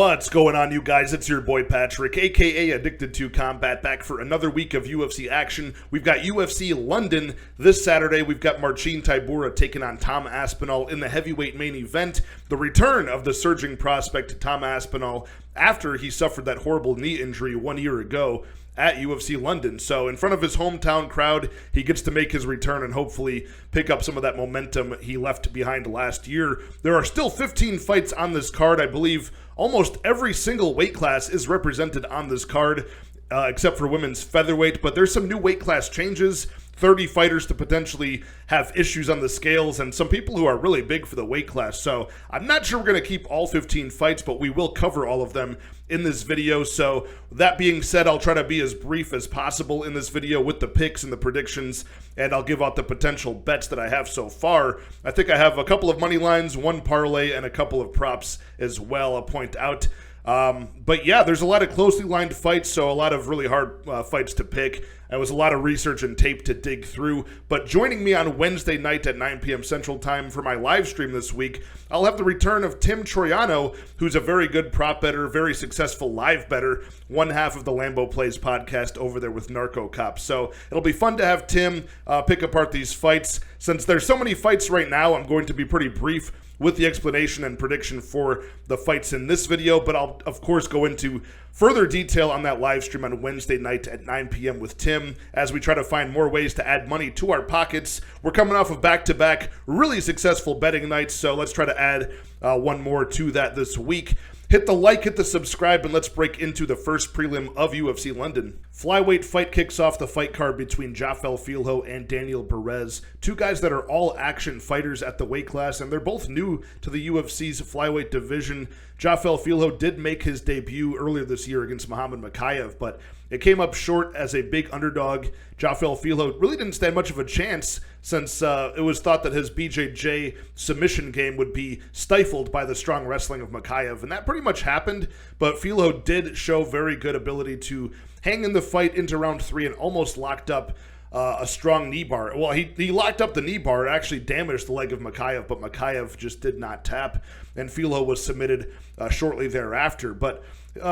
What's going on, you guys? It's your boy Patrick, aka Addicted to Combat, back for another week of UFC action. We've got UFC London this Saturday. We've got Tybura taking on Tom Aspinall in the heavyweight main event. The return of the surging prospect Tom Aspinall after he suffered that horrible knee injury 1 year ago at UFC London. So in front of his hometown crowd, he gets to make his return and hopefully pick up some of that momentum he left behind last year. There are still 15 fights on this card. I believe almost every single weight class is represented on this card, except for women's featherweight, but there's some new weight class changes. 30 fighters to potentially have issues on the scales, and some people who are really big for the weight class. So I'm not sure we're going to keep all 15 fights, but we will cover all of them in this video. So that being said, I'll try to be as brief as possible in this video with the picks and the predictions, and I'll give out the potential bets that I have so far. I think I have a couple of money lines, one parlay, and a couple of props as well, I'll point out. But yeah, there's a lot of closely lined fights, so a lot of really hard fights to pick. It was a lot of research and tape to dig through. But joining me on Wednesday night at 9 p.m. Central Time for my live stream this week, I'll have the return of Tim Troiano, who's a very good prop bettor, very successful live bettor, one half of the Lambo Plays podcast over there with Narco Cops. So it'll be fun to have Tim pick apart these fights. Since there's so many fights right now, I'm going to be pretty brief with the explanation and prediction for the fights in this video, but I'll, of course, go into further detail on that live stream on Wednesday night at 9 p.m. with Tim as we try to find more ways to add money to our pockets. We're coming off of back-to-back really successful betting nights, so let's try to add one more to that this week. Hit the like, hit the subscribe, and let's break into the first prelim of UFC London. Flyweight fight kicks off the fight card between Filho and Daniel Barez, two guys that are all-action fighters at the weight class, and they're both new to the UFC's flyweight division. Filho did make his debut earlier this year against Muhammad Mokaev, but it came up short as a big underdog. Filho really didn't stand much of a chance since it was thought that his BJJ submission game would be stifled by the strong wrestling of Mokaev, and that pretty much happened, but Filho did show very good ability to hang in the fight into round 3 and almost locked up a strong knee bar. Well, he locked up the knee bar. It actually damaged the leg of Mokaev, but Mokaev just did not tap, and Filho was submitted shortly thereafter. But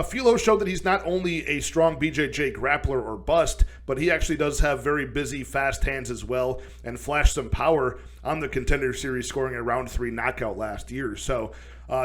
Filho showed that he's not only a strong BJJ grappler or bust, but he actually does have very busy, fast hands as well, and flashed some power on the Contender Series, scoring a round 3 knockout last year. So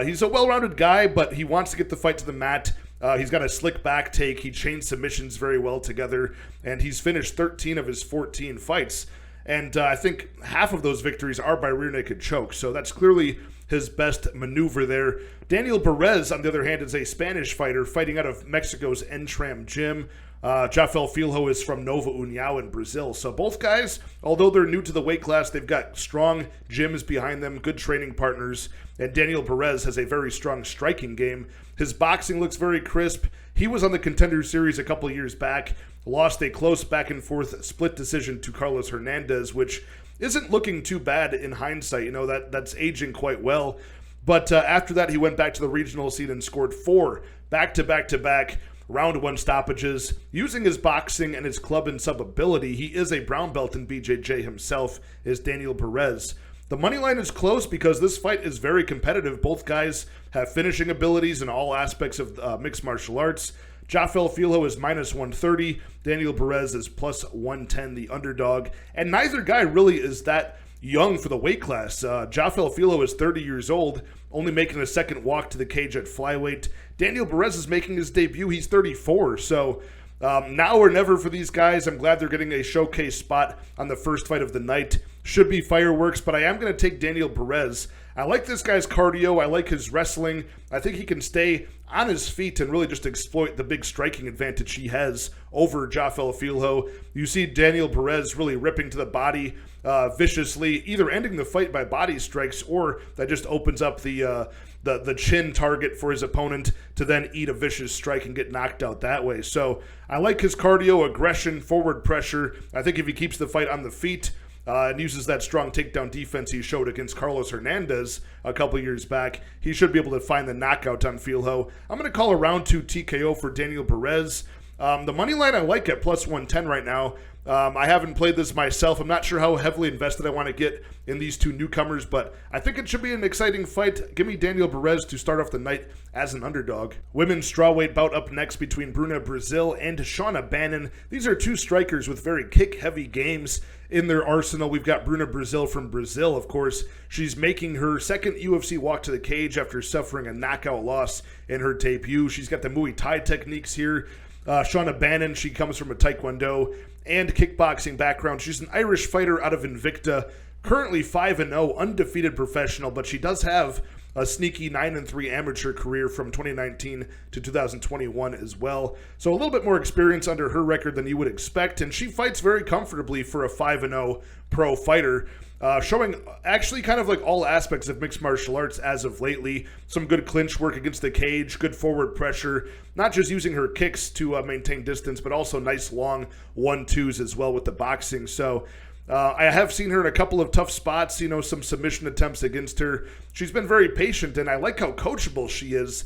he's a well-rounded guy, but he wants to get the fight to the mat. He's got a slick back take. He chains submissions very well together, and he's finished 13 of his 14 fights. And I think half of those victories are by rear naked choke, so that's clearly his best maneuver there. Daniel Barez, on the other hand, is a Spanish fighter fighting out of Mexico's Entram gym. Filho is from Nova União in Brazil. So both guys, although they're new to the weight class, they've got strong gyms behind them, good training partners, and Daniel Barez has a very strong striking game. His boxing looks very crisp. He was on the Contender Series a couple years back, lost a close back-and-forth split decision to Carlos Hernandez, which isn't looking too bad in hindsight. You know, that's aging quite well. But after that, he went back to the regional scene and scored 4 back-to-back-to-back round 1 stoppages. Using his boxing and his club and sub ability, he is a brown belt in BJJ himself, is Daniel Barez. The money line is close because this fight is very competitive. Both guys have finishing abilities in all aspects of mixed martial arts. Filho is minus 130. Daniel Barez is plus 110, the underdog. And neither guy really is that young for the weight class. Filho is 30 years old, only making a second walk to the cage at flyweight. Daniel Barez is making his debut. He's 34, so now or never for these guys. I'm glad they're getting a showcase spot on the first fight of the night. Should be fireworks, but I am going to take Daniel Barez. I like this guy's cardio. I like his wrestling. I think he can stay on his feet and really just exploit the big striking advantage he has over Filho. You see Daniel Barez really ripping to the body viciously, either ending the fight by body strikes, or that just opens up the chin target for his opponent to then eat a vicious strike and get knocked out that way. So I like his cardio, aggression, forward pressure. I think if he keeps the fight on the feet and uses that strong takedown defense he showed against Carlos Hernandez a couple years back, he should be able to find the knockout on Filho. I'm going to call a round 2 TKO for Daniel Barez. The money line I like at plus 110 right now. I haven't played this myself. I'm not sure how heavily invested I want to get in these two newcomers, but I think it should be an exciting fight. Give me Daniel Barez to start off the night as an underdog. Women's strawweight bout up next between Bruna Brasil and Shauna Bannon. These are two strikers with very kick-heavy games in their arsenal. We've got Bruna Brasil from Brazil, of course. She's making her second UFC walk to the cage after suffering a knockout loss in her debut. She's got the Muay Thai techniques here. Shauna Bannon, she comes from a Taekwondo and kickboxing background. She's an Irish fighter out of Invicta, currently 5-0, undefeated professional, but she does have a sneaky 9-3 amateur career from 2019 to 2021 as well. So a little bit more experience under her record than you would expect, and she fights very comfortably for a 5-0 pro fighter. Showing actually kind of like all aspects of mixed martial arts as of lately. Some good clinch work against the cage, good forward pressure, not just using her kicks to maintain distance, but also nice long 1-2s as well with the boxing. So I have seen her in a couple of tough spots, some submission attempts against her. She's been very patient, and I like how coachable she is.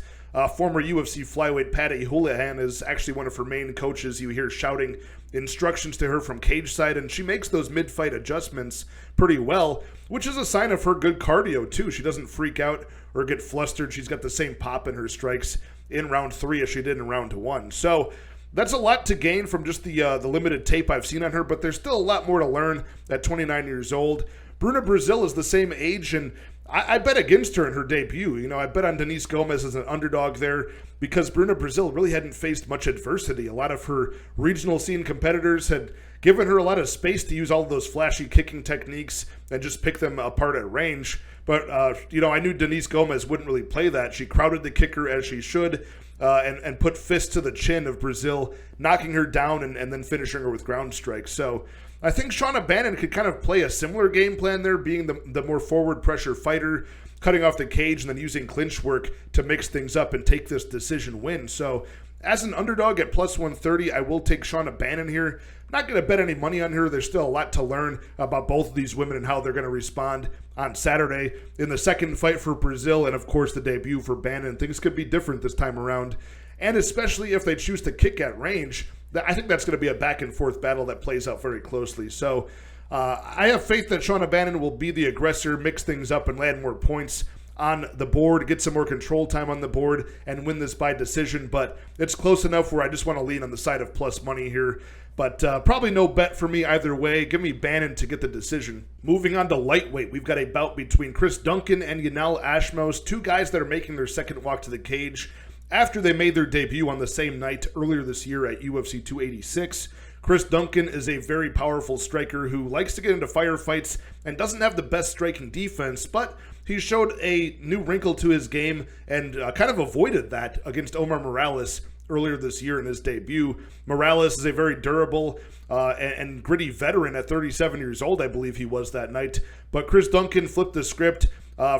Former UFC flyweight Patty Houlihan is actually one of her main coaches. You hear shouting instructions to her from cage side, and she makes those mid-fight adjustments pretty well, which is a sign of her good cardio too. She doesn't freak out or get flustered. She's got the same pop in her strikes in round 3 as she did in round 1. So that's a lot to gain from just the limited tape I've seen on her, but there's still a lot more to learn at 29 years old. Bruna Brasil is the same age, and I bet against her in her debut. I bet on Denise Gomez as an underdog there because Bruna Brasil really hadn't faced much adversity. A lot of her regional scene competitors had given her a lot of space to use all of those flashy kicking techniques and just pick them apart at range. But, I knew Denise Gomez wouldn't really play that. She crowded the kicker as she should and put fists to the chin of Brasil, knocking her down and then finishing her with ground strikes. So I think Shauna Bannon could kind of play a similar game plan there, being the more forward pressure fighter, cutting off the cage and then using clinch work to mix things up and take this decision win. So as an underdog at plus 130, I will take Shauna Bannon here. Not going to bet any money on her. There's still a lot to learn about both of these women and how they're going to respond on Saturday in the second fight for Brazil and, of course, the debut for Bannon. Things could be different this time around, and especially if they choose to kick at range. I think that's going to be a back-and-forth battle that plays out very closely. So I have faith that Shauna Bannon will be the aggressor, mix things up, and land more points on the board, get some more control time on the board, and win this by decision. But it's close enough where I just want to lean on the side of plus money here. But probably no bet for me either way. Give me Bannon to get the decision. Moving on to lightweight, we've got a bout between Chris Duncan and Yanel Ashmouz, two guys that are making their second walk to the cage after they made their debut on the same night earlier this year at UFC 286. Chris Duncan is a very powerful striker who likes to get into firefights and doesn't have the best striking defense, but he showed a new wrinkle to his game and kind of avoided that against Omar Morales earlier this year in his debut. Morales is a very durable and gritty veteran at 37 years old, I believe he was that night. But Chris Duncan flipped the script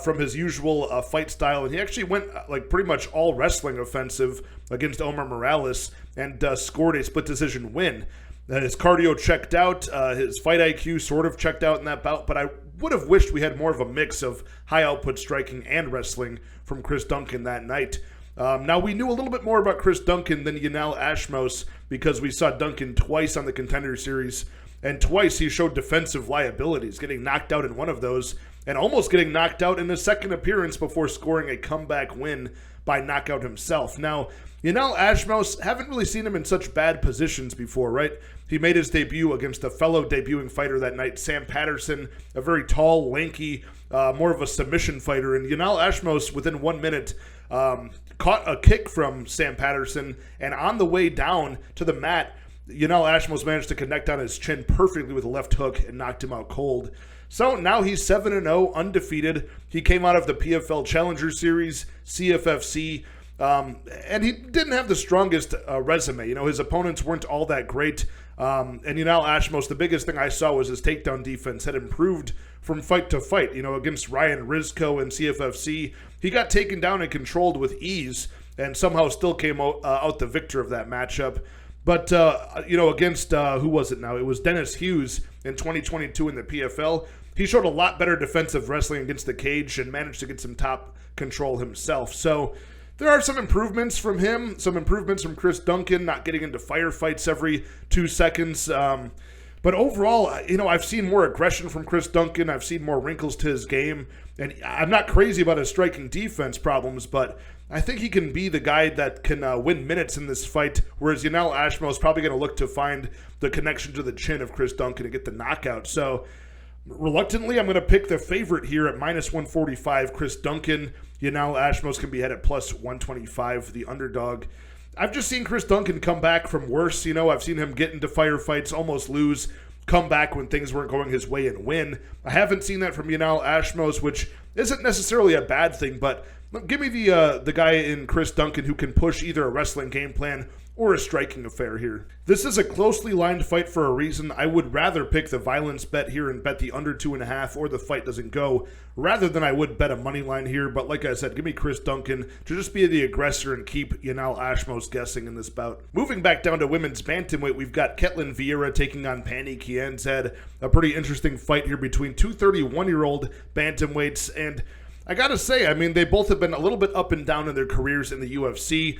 from his usual fight style, and he actually went pretty much all wrestling offensive against Omar Morales and scored a split decision win. His cardio checked out, his fight IQ sort of checked out in that bout, but I would have wished we had more of a mix of high output striking and wrestling from Chris Duncan that night. Now, we knew a little bit more about Chris Duncan than Yanel Ashmouz because we saw Duncan twice on the Contender Series, and twice he showed defensive liabilities, getting knocked out in one of those and almost getting knocked out in his second appearance before scoring a comeback win by knockout himself. Now, Yanel Ashmouz, haven't really seen him in such bad positions before, right? He made his debut against a fellow debuting fighter that night, Sam Patterson, a very tall, lanky, more of a submission fighter. And Yanel Ashmouz, within 1 minute, caught a kick from Sam Patterson, and on the way down to the mat, Yanel Ashmouz managed to connect on his chin perfectly with a left hook and knocked him out cold. So now he's 7-0, undefeated. He came out of the PFL Challenger Series, CFFC, and he didn't have the strongest resume. His opponents weren't all that great. And Yanel Ashmouz, the biggest thing I saw was his takedown defense had improved from fight to fight. Against Ryan Rizko in CFFC, he got taken down and controlled with ease and somehow still came out the victor of that matchup. But, against, who was it now? It was Dennis Hughes in 2022 in the PFL. He showed a lot better defensive wrestling against the cage and managed to get some top control himself. So There are some improvements from him, some improvements from Chris Duncan, not getting into firefights every 2 seconds. But overall, I've seen more aggression from Chris Duncan. I've seen more wrinkles to his game. And I'm not crazy about his striking defense problems, but I think he can be the guy that can win minutes in this fight, whereas Yanel Ashmouz is probably going to look to find the connection to the chin of Chris Duncan to get the knockout. So reluctantly, I'm going to pick the favorite here at minus 145, Chris Duncan. Yanel Ashmouz can be had at plus 125, the underdog. I've just seen Chris Duncan come back from worse. I've seen him get into firefights, almost lose, come back when things weren't going his way and win. I haven't seen that from Yanel Ashmouz, which isn't necessarily a bad thing, but give me the guy in Chris Duncan who can push either a wrestling game plan or a striking affair here. This is a closely lined fight for a reason. I would rather pick the violence bet here and bet the under 2.5 or the fight doesn't go rather than I would bet a money line here. But like I said, give me Chris Duncan to just be the aggressor and keep Yanel Ashmouz guessing in this bout. Moving back down to women's bantamweight, we've got Ketlen Vieira taking on Kianzad. A pretty interesting fight here between two 31-year-old bantamweights. And I gotta say, they both have been a little bit up and down in their careers in the UFC.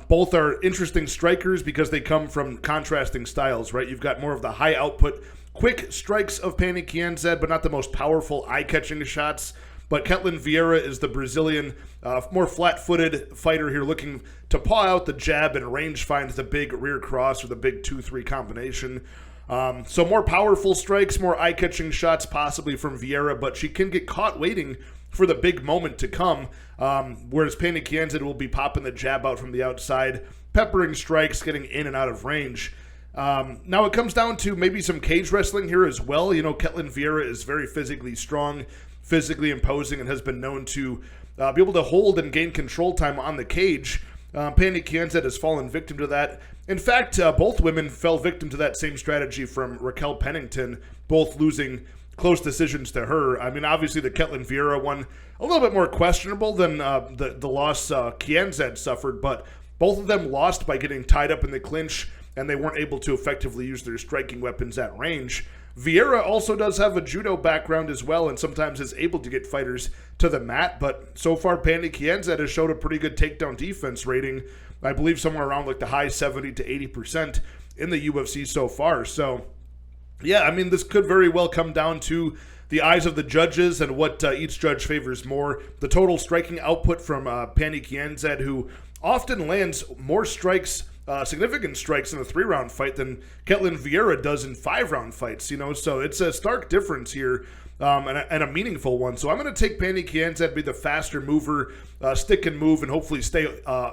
Both are interesting strikers because they come from contrasting styles, right? You've got more of the high output, quick strikes of Kianzad, but not the most powerful eye-catching shots. But Ketlen Vieira is the Brazilian, more flat-footed fighter here looking to paw out the jab and range find the big rear cross or the big 2-3 combination. So more powerful strikes, more eye-catching shots possibly from Vieira, but she can get caught waiting for the big moment to come, whereas Kianzad will be popping the jab out from the outside, peppering strikes, getting in and out of range. Now it comes down to maybe some cage wrestling here as well. Ketlen Vieira is very physically strong, physically imposing, and has been known to be able to hold and gain control time on the cage. Kianzad has fallen victim to that. In fact, both women fell victim to that same strategy from Raquel Pennington, both losing close decisions to her. Obviously the Ketlen Vieira one, a little bit more questionable than the loss Kianzad suffered, but both of them lost by getting tied up in the clinch, and they weren't able to effectively use their striking weapons at range. Vieira also does have a judo background as well, and sometimes is able to get fighters to the mat, but so far Kianzad has showed a pretty good takedown defense rating, I believe somewhere around like the high 70 to 80% in the UFC so far. So yeah, this could very well come down to the eyes of the judges and what each judge favors more. The total striking output from Kianzad, who often lands more strikes, significant strikes in a 3-round fight than Ketlen Vieira does in 5-round fights, so it's a stark difference here. And a meaningful one. So I'm going to take Kianzad, be the faster mover, stick and move, and hopefully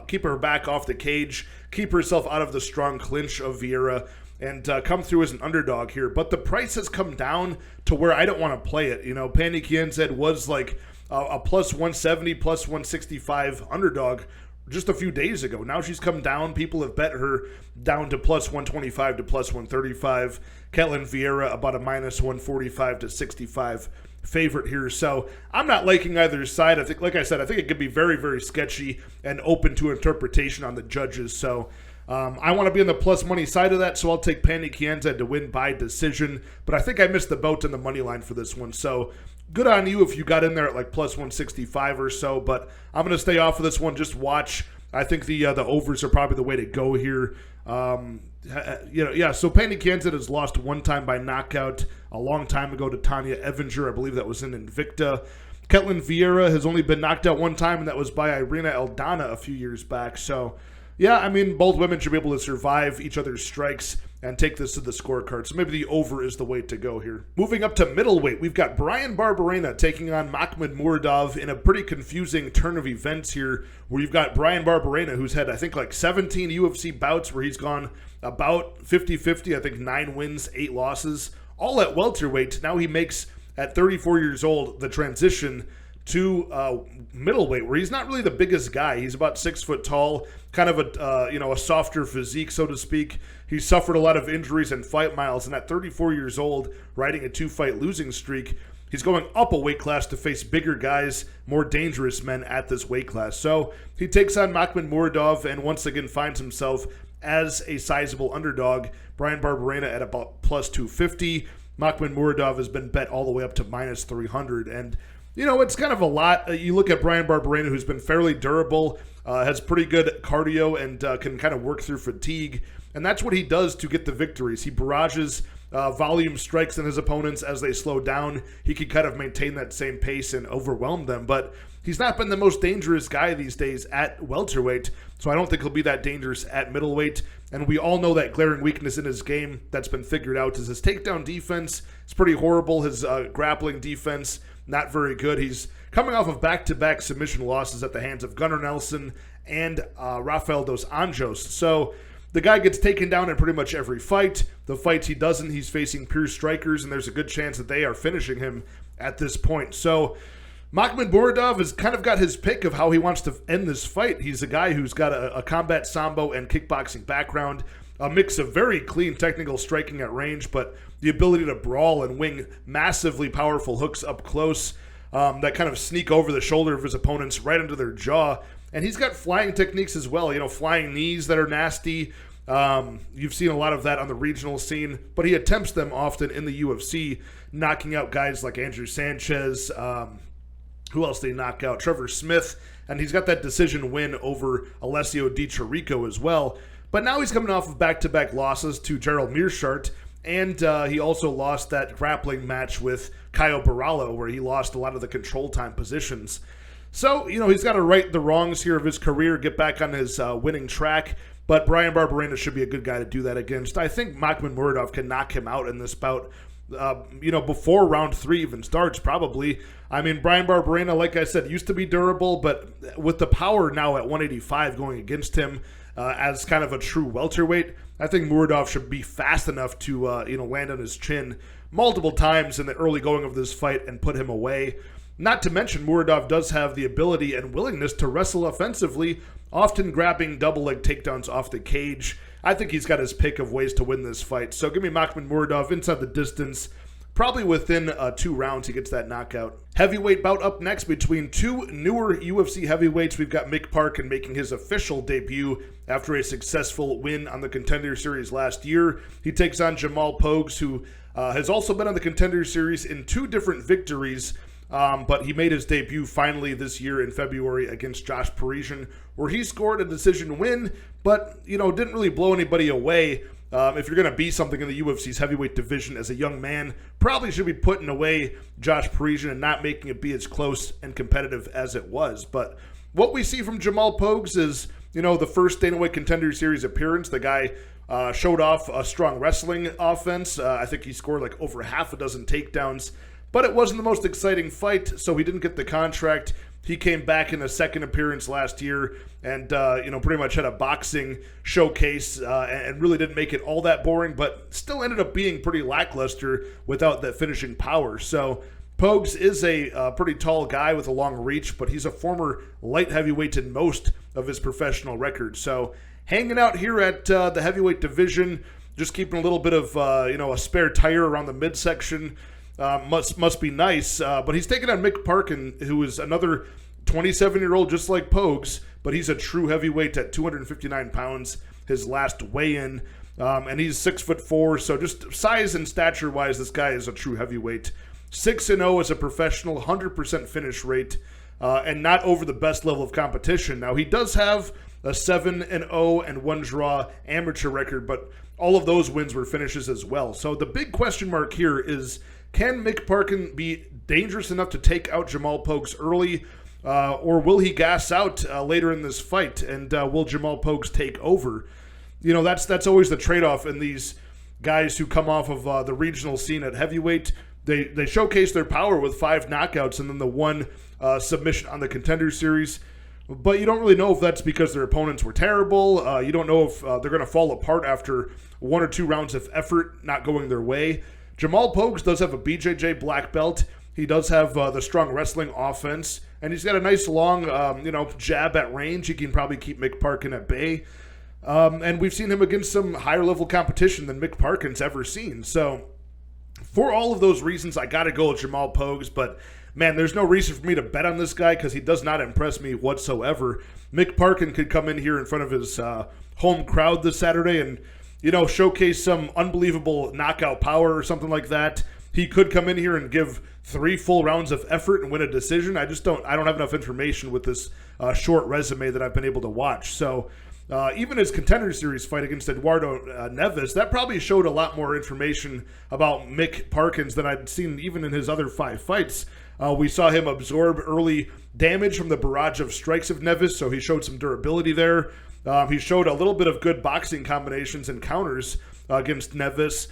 keep her back off the cage, keep herself out of the strong clinch of Vieira, and come through as an underdog here. But the price has come down to where I don't want to play it. Kianzad was like a plus 170, plus 165 underdog just a few days ago. Now she's come down. People have bet her down to plus 125 to plus 135. Ketlen Vieira about a minus 145 to 65 favorite here. So I'm not liking either side. I think, like I said, I think it could be very, very sketchy and open to interpretation on the judges. So I want to be on the plus money side of that, so I'll take Kianzad to win by decision. But I think I missed the boat on the money line for this one. So good on you if you got in there at like plus 165 or so. But I'm going to stay off of this one. Just watch. I think the overs are probably the way to go here. So Kianzad has lost one time by knockout a long time ago to Tanya Evinger. I believe that was in Invicta. Ketlen Vieira has only been knocked out one time, and that was by Irina Aldana a few years back. So yeah, both women should be able to survive each other's strikes and take this to the scorecard. So maybe the over is the way to go here. Moving up to middleweight, we've got Bryan Barbarena taking on Muradov in a pretty confusing turn of events here, where you've got Bryan Barbarena, who's had, I think, like 17 UFC bouts where he's gone about 50-50, I think 9 wins, 8 losses, all at welterweight. Now he makes, at 34 years old, the transition to middleweight, where he's not really the biggest guy. He's about 6 foot tall, kind of a softer physique, so to speak. He's suffered a lot of injuries and fight miles, and at 34 years old, riding a 2-fight losing streak, he's going up a weight class to face bigger guys, more dangerous men at this weight class. So he takes on Muradov and once again finds himself as a sizable underdog. Bryan Barbarena at about plus 250. Muradov has been bet all the way up to minus 300, and It's kind of a lot. You look at Bryan Barbarena, who's been fairly durable, has pretty good cardio, and can kind of work through fatigue. And that's what he does to get the victories. He barrages volume strikes in his opponents as they slow down. He can kind of maintain that same pace and overwhelm them. But he's not been the most dangerous guy these days at welterweight, so I don't think he'll be that dangerous at middleweight. And we all know that glaring weakness in his game that's been figured out is his takedown defense. It's pretty horrible. His grappling defense, not very good. He's coming off of back-to-back submission losses at the hands of Gunnar Nelson and Rafael dos Anjos. So the guy gets taken down in pretty much every fight. The fights he doesn't, he's facing pure strikers, and there's a good chance that they are finishing him at this point. So Makhmud Muradov has kind of got his pick of how he wants to end this fight. He's a guy who's got a combat sambo and kickboxing background, a mix of very clean technical striking at range, but the ability to brawl and wing massively powerful hooks up close that kind of sneak over the shoulder of his opponents right into their jaw. And he's got flying techniques as well, flying knees that are nasty. You've seen a lot of that on the regional scene, but he attempts them often in the UFC, knocking out guys like Andrew Sanchez. Who else did he knock out? Trevor Smith. And he's got that decision win over Alessio Di Chirico as well. But now he's coming off of back-to-back losses to Gerald Meerschaert. And he also lost that grappling match with Caio Borralho, where he lost a lot of the control time positions. So, he's got to right the wrongs here of his career, get back on his winning track. But Bryan Barbarena should be a good guy to do that against. I think Makhmud Muradov can knock him out in this bout, before round 3 even starts, probably. I mean, Bryan Barbarena, like I said, used to be durable, but with the power now at 185 going against him as kind of a true welterweight, I think Muradov should be fast enough to, land on his chin multiple times in the early going of this fight and put him away. Not to mention, Muradov does have the ability and willingness to wrestle offensively, often grabbing double-leg takedowns off the cage. I think he's got his pick of ways to win this fight. So give me Makhmud Muradov inside the distance. Probably within 2 rounds he gets that knockout. Heavyweight bout up next between 2 newer UFC heavyweights. We've got Mick Parkin making his official debut after a successful win on the Contender Series last year. He takes on Jamal Pogues, who has also been on the Contender Series in 2 different victories. But he made his debut finally this year in February against Josh Parisian, where he scored a decision win, but, didn't really blow anybody away. If you're going to be something in the UFC's heavyweight division as a young man, probably should be putting away Josh Parisian and not making it be as close and competitive as it was. But what we see from Jamal Pogues is, the first Dana White Contender Series appearance. The guy showed off a strong wrestling offense. I think he scored like over half a dozen takedowns. But it wasn't the most exciting fight, so he didn't get the contract. He came back in a second appearance last year and, pretty much had a boxing showcase and really didn't make it all that boring, but still ended up being pretty lackluster without that finishing power. So Pogues is a pretty tall guy with a long reach, but he's a former light heavyweight in most of his professional records. So hanging out here at the heavyweight division, just keeping a little bit of, a spare tire around the midsection. Must be nice, but he's taking on Mick Parkin, who is another 27-year-old just like Pogues, but he's a true heavyweight at 259 pounds, his last weigh-in, and he's 6'4", so just size and stature-wise, this guy is a true heavyweight. 6-0 as a professional, 100% finish rate, and not over the best level of competition. Now, he does have a 7-0 and 1 draw amateur record, but all of those wins were finishes as well. So the big question mark here is, can Mick Parkin be dangerous enough to take out Jamal Pogues early, or will he gas out later in this fight, and will Jamal Pogues take over? That's always the trade-off in these guys who come off of the regional scene at heavyweight. They showcase their power with 5 knockouts and then the 1 submission on the Contender Series. But you don't really know if that's because their opponents were terrible. You don't know if they're going to fall apart after 1 or 2 rounds of effort not going their way. Jamal Pogues does have a BJJ black belt. He does have the strong wrestling offense, and he's got a nice long, jab at range. He can probably keep Mick Parkin at bay. And we've seen him against some higher-level competition than Mick Parkin's ever seen. So for all of those reasons, I got to go with Jamal Pogues, but man, there's no reason for me to bet on this guy because he does not impress me whatsoever. Mick Parkin could come in here in front of his home crowd this Saturday and, showcase some unbelievable knockout power or something like that. he could come in here and give 3 full rounds of effort and win a decision. I don't have enough information with this short resume that I've been able to watch. So even his Contender Series fight against Eduardo Neves, that probably showed a lot more information about Mick Parkins than I'd seen even in his other 5 fights. We saw him absorb early damage from the barrage of strikes of Neves, so he showed some durability there. He showed a little bit of good boxing combinations and counters against Neves.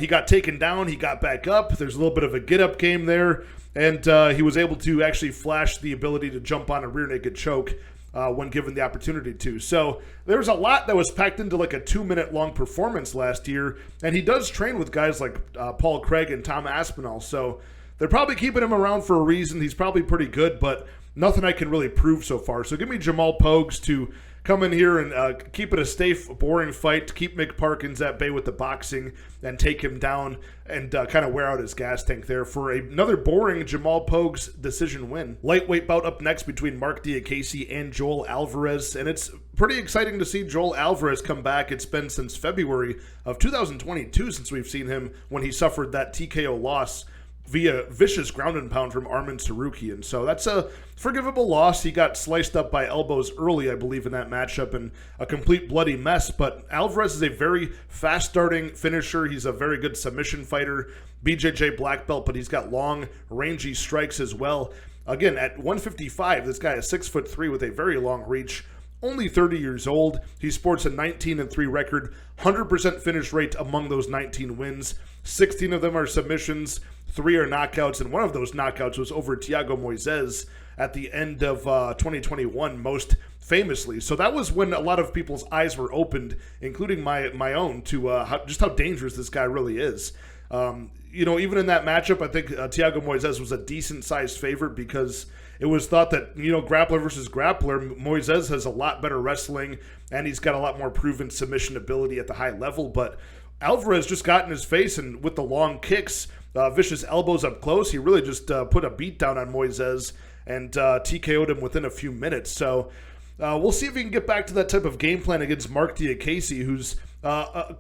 He got taken down, he got back up. There's a little bit of a get-up game there, and he was able to actually flash the ability to jump on a rear naked choke when given the opportunity to. So there's a lot that was packed into like a 2-minute long performance last year, and he does train with guys like Paul Craig and Tom Aspinall, so they're probably keeping him around for a reason. He's probably pretty good, but nothing I can really prove so far. So give me Jamal Pogues to come in here and keep it a safe, boring fight, to keep Mick Parkins at bay with the boxing and take him down and kind of wear out his gas tank there for another boring Jamal Pogues decision win. Lightweight bout up next between Mark Diakiese and Joel Alvarez, and it's pretty exciting to see Joel Alvarez come back. It's been since February of 2022 since we've seen him when he suffered that TKO loss via vicious ground and pound from Arman Tsarukyan. So that's a forgivable loss. He got sliced up by elbows early, I believe, in that matchup, and a complete bloody mess. But Alvarez is a very fast-starting finisher. He's a very good submission fighter, BJJ black belt, but he's got long, rangy strikes as well. Again, at 155, this guy is 6'3" with a very long reach. Only 30 years old. He sports a 19-3 record, 100% finish rate among those 19 wins. 16 of them are submissions, 3 are knockouts, and one of those knockouts was over Thiago Moises at the end of 2021, most famously. So that was when a lot of people's eyes were opened, including my own, to just how dangerous this guy really is. Even in that matchup, I think Thiago Moises was a decent-sized favorite because it was thought that, grappler versus grappler, Moises has a lot better wrestling, and he's got a lot more proven submission ability at the high level. But Alvarez just got in his face, and with the long kicks, vicious elbows up close, he really just put a beat down on Moises and TKO'd him within a few minutes. So we'll see if he can get back to that type of game plan against Mark Diakiese, who's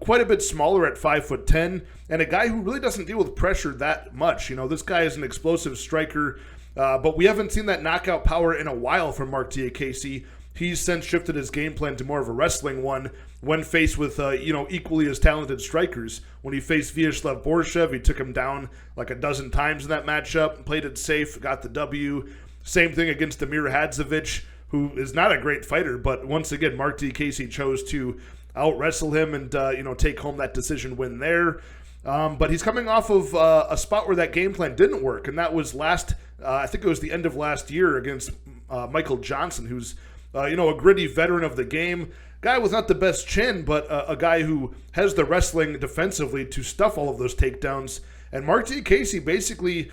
quite a bit smaller at 5'10", and a guy who really doesn't deal with pressure that much. This guy is an explosive striker, but we haven't seen that knockout power in a while from Mark Diakiese. He's since shifted his game plan to more of a wrestling one when faced with, equally as talented strikers. When he faced Vyacheslav Borshev, he took him down like a dozen times in that matchup, played it safe, got the W. Same thing against Amir Hadzovic, who is not a great fighter, but once again, Mark Diakiese chose to out-wrestle him and, take home that decision win there. But he's coming off of a spot where that game plan didn't work, and that was I think it was the end of last year against Michael Johnson, who's a gritty veteran of the game, guy with not the best chin, but a guy who has the wrestling defensively to stuff all of those takedowns. And Mark Diakiese basically,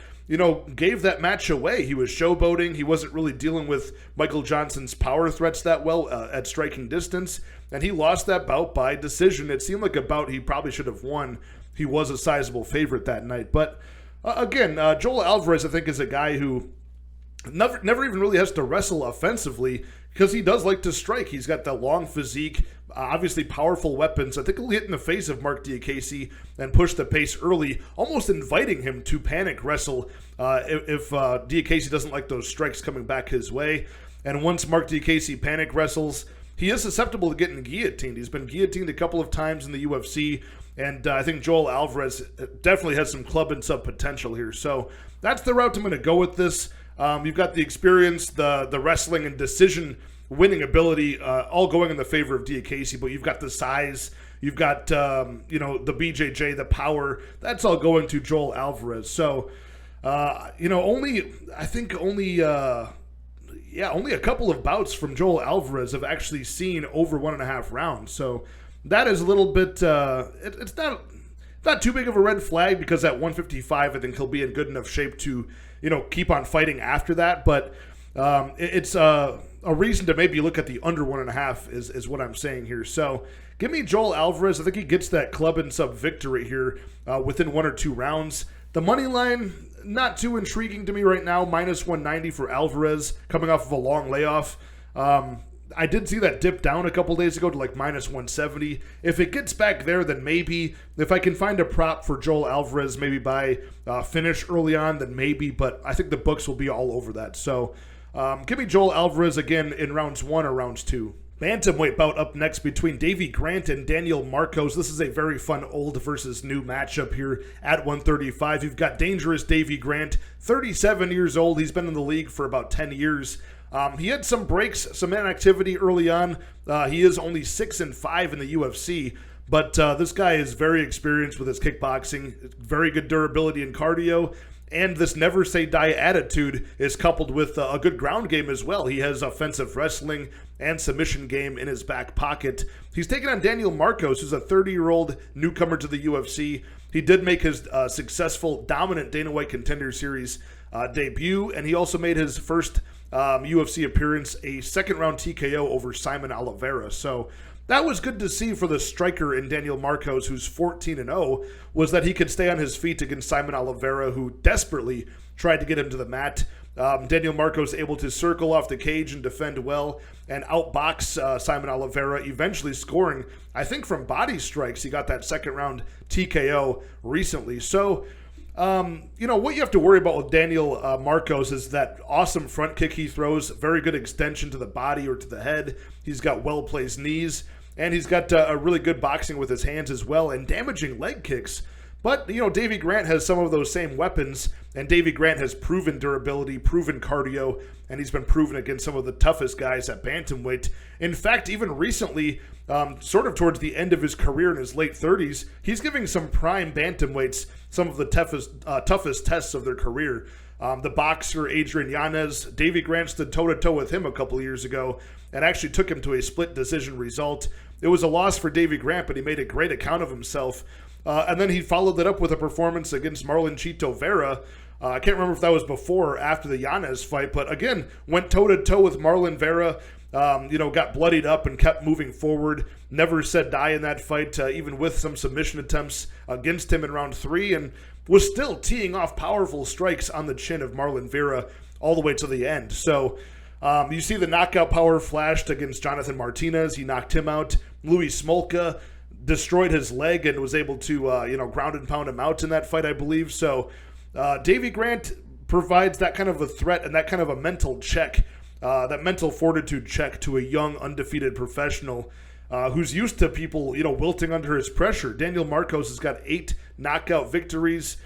gave that match away. He was showboating. He wasn't really dealing with Michael Johnson's power threats that well at striking distance, and he lost that bout by decision. It seemed like a bout he probably should have won. He was a sizable favorite that night. But again, Joel Alvarez, I think, is a guy who never even really has to wrestle offensively because he does like to strike. He's got the long physique, obviously powerful weapons. I think he'll hit in the face of Mark Diakiese and push the pace early, almost inviting him to panic wrestle if Diakiese doesn't like those strikes coming back his way. And once Mark Diakiese panic wrestles, he is susceptible to getting guillotined. He's been guillotined a couple of times in the UFC, and I think Joel Alvarez definitely has some club and sub potential here. So that's the route I'm going to go with this. You've got the experience, the wrestling, and decision-winning ability all going in the favor of Diakiese, but you've got the size, you've got the BJJ, the power. That's all going to Joel Alvarez. So, only a couple of bouts from Joel Alvarez have actually seen over 1.5 rounds. So that is a little bit. It's not too big of a red flag because at 155, I think he'll be in good enough shape to keep on fighting after that. But it's a reason to maybe look at the under 1.5 is what I'm saying here. So give me Joel Alvarez. I think he gets that club and sub victory here within 1 or 2 rounds. The money line, not too intriguing to me right now. -190 for Alvarez coming off of a long layoff. I did see that dip down a couple days ago to like minus 170. If it gets back there, then maybe. If I can find a prop for Joel Alvarez, maybe by finish early on, then maybe. But I think the books will be all over that. So give me Joel Alvarez again in rounds 1 or rounds 2. Bantamweight bout up next between Davy Grant and Daniel Marcos. This is a very fun old versus new matchup here at 135. You've got dangerous Davy Grant, 37 years old. He's been in the league for about 10 years. He had some breaks, some inactivity early on. He is only 6-5 in the UFC, but this guy is very experienced with his kickboxing, very good durability and cardio. And this never say die attitude is coupled with a good ground game as well. He has offensive wrestling and submission game in his back pocket. He's taking on Daniel Marcos, who's a 30-year-old newcomer to the UFC. He did make his successful, dominant Dana White Contender Series debut, and he also made his first UFC appearance, a second-round TKO over Simon Oliveira. So that was good to see for the striker in Daniel Marcos, who's 14-0, was that he could stay on his feet against Simon Oliveira, who desperately tried to get him to the mat. Daniel Marcos able to circle off the cage and defend well and outbox Simon Oliveira, eventually scoring, I think from body strikes. He got that second-round TKO recently. So, what you have to worry about with Daniel Marcos is that awesome front kick he throws, very good extension to the body or to the head. He's got well-placed knees. And he's got a really good boxing with his hands as well and damaging leg kicks. But, Davy Grant has some of those same weapons, and Davy Grant has proven durability, proven cardio, and he's been proven against some of the toughest guys at bantamweight. In fact, even recently, sort of towards the end of his career in his late 30s, he's giving some prime bantamweights some of the toughest tests of their career. The boxer Adrian Yanez, Davy Grant stood toe-to-toe with him a couple years ago and actually took him to a split decision result. It was a loss for Davy Grant, but he made a great account of himself. And then he followed that up with a performance against Marlon Chito Vera. I can't remember if that was before or after the Yanez fight, but again, went toe-to-toe with Marlon Vera, got bloodied up and kept moving forward. Never said die in that fight, even with some submission attempts against him in round 3, and was still teeing off powerful strikes on the chin of Marlon Vera all the way to the end. So you see the knockout power flashed against Jonathan Martinez. He knocked him out. Louis Smolka destroyed his leg and was able to, ground and pound him out in that fight, I believe. So Davy Grant provides that kind of a threat and that kind of a mental check, that mental fortitude check to a young, undefeated professional who's used to people, wilting under his pressure. Daniel Marcos has got 8 knockout victories.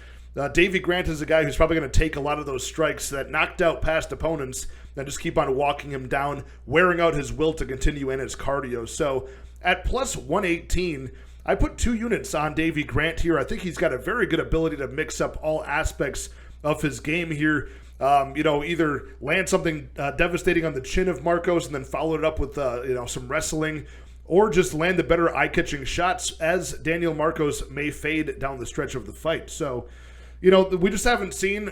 Davy Grant is a guy who's probably going to take a lot of those strikes that knocked out past opponents and just keep on walking him down, wearing out his will to continue and his cardio. So at plus 118, I put 2 units on Davy Grant here. I think he's got a very good ability to mix up all aspects of his game here. Either land something devastating on the chin of Marcos and then follow it up with, some wrestling, or just land the better eye-catching shots as Daniel Marcos may fade down the stretch of the fight. So, we just haven't seen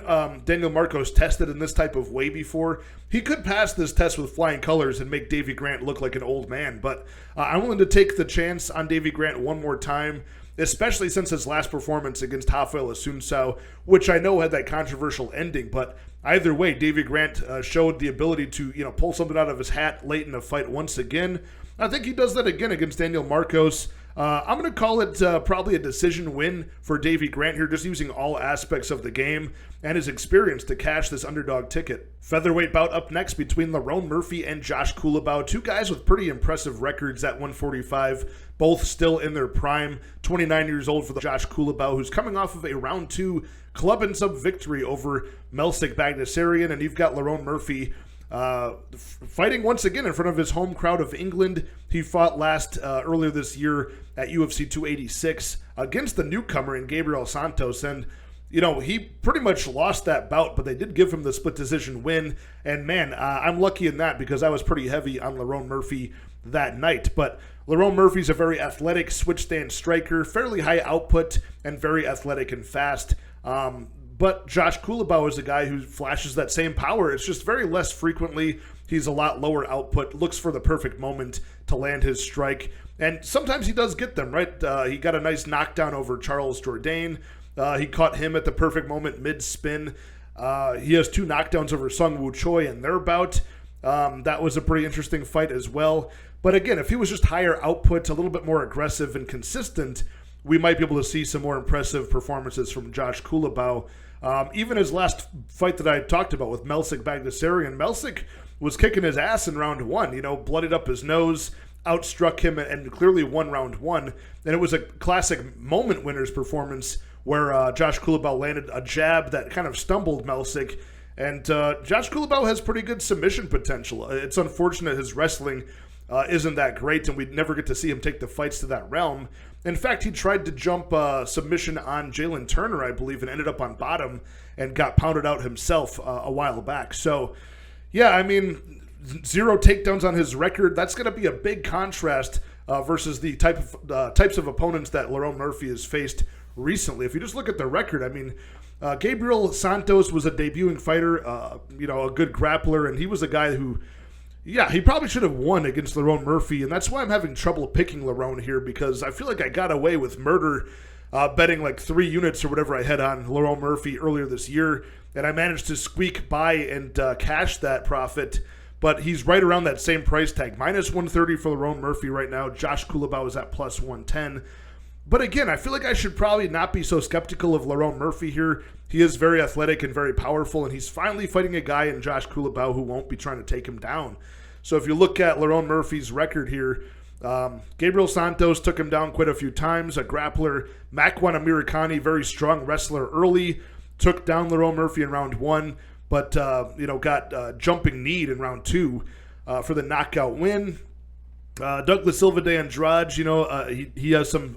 Daniel Marcos tested in this type of way before. He could pass this test with flying colors and make Davy Grant look like an old man, but I'm willing to take the chance on Davy Grant one more time, especially since his last performance against Rafael Assunção, which I know had that controversial ending, but either way, Davy Grant showed the ability to, pull something out of his hat late in the fight once again. I think he does that again against Daniel Marcos. I'm going to call it probably a decision win for Davy Grant here, just using all aspects of the game and his experience to cash this underdog ticket. Featherweight bout up next between Lerone Murphy and Josh Culibao, 2 guys with pretty impressive records at 145, both still in their prime. 29 years old for the Josh Culibao, who's coming off of a round 2 club and sub victory over Melsik Bagdasaryan, and you've got Lerone Murphy fighting once again in front of his home crowd of England. He fought last earlier this year at UFC 286 against the newcomer in Gabriel Santos, and he pretty much lost that bout, but they did give him the split decision win. And man, I'm lucky in that because I was pretty heavy on Lerone Murphy that night. But Lerone Murphy's a very athletic switch stand striker, fairly high output, and very athletic and fast. But Josh Culibao is a guy who flashes that same power. It's just very less frequently. He's a lot lower output, looks for the perfect moment to land his strike. And sometimes he does get them, right? He got a nice knockdown over Charles Jourdain. He caught him at the perfect moment mid-spin. He has 2 knockdowns over Sung Woo Choi in their bout. That was a pretty interesting fight as well. But again, if he was just higher output, a little bit more aggressive and consistent, we might be able to see some more impressive performances from Josh Culibao. Even his last fight that I talked about with Melsik Bagdasaryan, Melsik was kicking his ass in round one, bloodied up his nose, outstruck him, and clearly won round one. And it was a classic moment winner's performance where Josh Culibao landed a jab that kind of stumbled Melsik. And Josh Culibao has pretty good submission potential. It's unfortunate his wrestling isn't that great, and we'd never get to see him take the fights to that realm. In fact, he tried to jump submission on Jalen Turner, I believe, and ended up on bottom and got pounded out himself a while back. So, yeah, I mean, 0 takedowns on his record. That's going to be a big contrast versus the types of opponents that Lerone Murphy has faced recently. If you just look at the record, I mean, Gabriel Santos was a debuting fighter, a good grappler, and he was a guy who, he probably should have won against Lerone Murphy, and that's why I'm having trouble picking Lerone here, because I feel like I got away with murder betting like 3 units or whatever I had on Lerone Murphy earlier this year, and I managed to squeak by and cash that profit, but he's right around that same price tag. Minus 130 for Lerone Murphy right now. Josh Culibao is at plus 110. But again, I feel like I should probably not be so skeptical of Lerone Murphy here. He is very athletic and very powerful, and he's finally fighting a guy in Josh Culibao who won't be trying to take him down. So if you look at Lerone Murphy's record here, Gabriel Santos took him down quite a few times, a grappler. Makwan Amirkhani, very strong wrestler early, took down Lerone Murphy in round 1, but got jumping kneed in round 2 for the knockout win. Douglas Silva de Andrade, he has some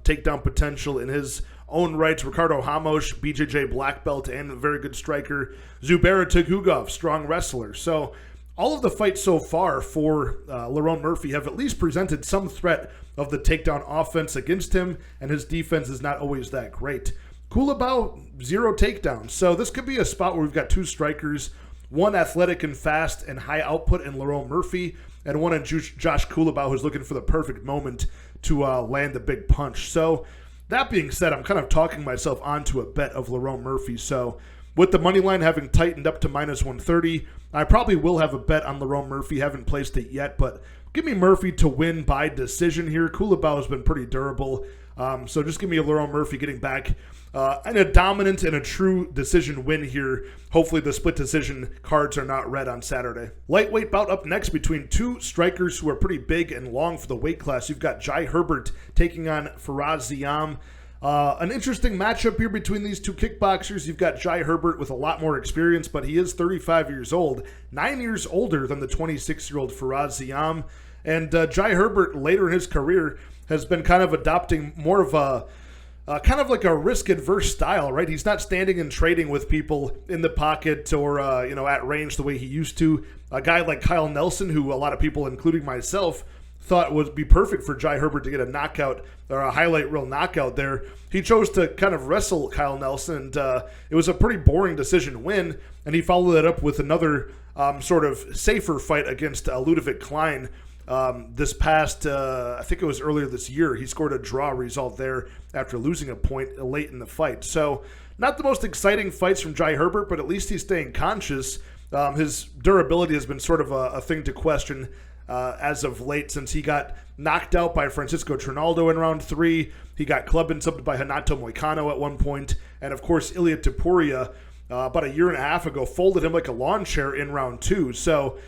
takedown potential in his own rights. Ricardo Ramos, BJJ black belt and a very good striker. Zubaira Tukhugov, strong wrestler. So all of the fights so far for Lerone Murphy have at least presented some threat of the takedown offense against him, and his defense is not always that great. Culibao, 0 takedowns. So this could be a spot where we've got 2 strikers, one athletic and fast and high output in Lerone Murphy, and one in Josh Culibao who's looking for the perfect moment to land the big punch. So that being said, I'm kind of talking myself onto a bet of Lerone Murphy. So with the money line having tightened up to minus 130, I probably will have a bet on Lerone Murphy. Haven't placed it yet, but give me Murphy to win by decision here. Culibao has been pretty durable. So just give me a Lerone Murphy getting back and a dominant and a true decision win here. Hopefully the split decision cards are not read on Saturday. Lightweight bout up next between 2 strikers who are pretty big and long for the weight class. You've got Jai Herbert taking on Faraz Ziam. An interesting matchup here between these 2 kickboxers. You've got Jai Herbert with a lot more experience, but he is 35 years old, 9 years older than the 26-year-old Faraz Ziam. And Jai Herbert, later in his career, has been kind of adopting more of a kind of like a risk-adverse style, right? He's not standing and trading with people in the pocket or, at range the way he used to. A guy like Kyle Nelson, who a lot of people, including myself, thought would be perfect for Jai Herbert to get a knockout or a highlight reel knockout there. He chose to kind of wrestle Kyle Nelson, and it was a pretty boring decision win, and he followed it up with another sort of safer fight against Ludovic Klein. This past, I think it was earlier this year, he scored a draw result there after losing a point late in the fight. So not the most exciting fights from Jai Herbert, but at least he's staying conscious. His durability has been sort of a thing to question as of late, since he got knocked out by Francisco Trinaldo in round 3. He got clubbed and subbed by Hanato Moicano at one point. And of course, Ilia Topuria, about a year and a half ago, folded him like a lawn chair in round 2. So,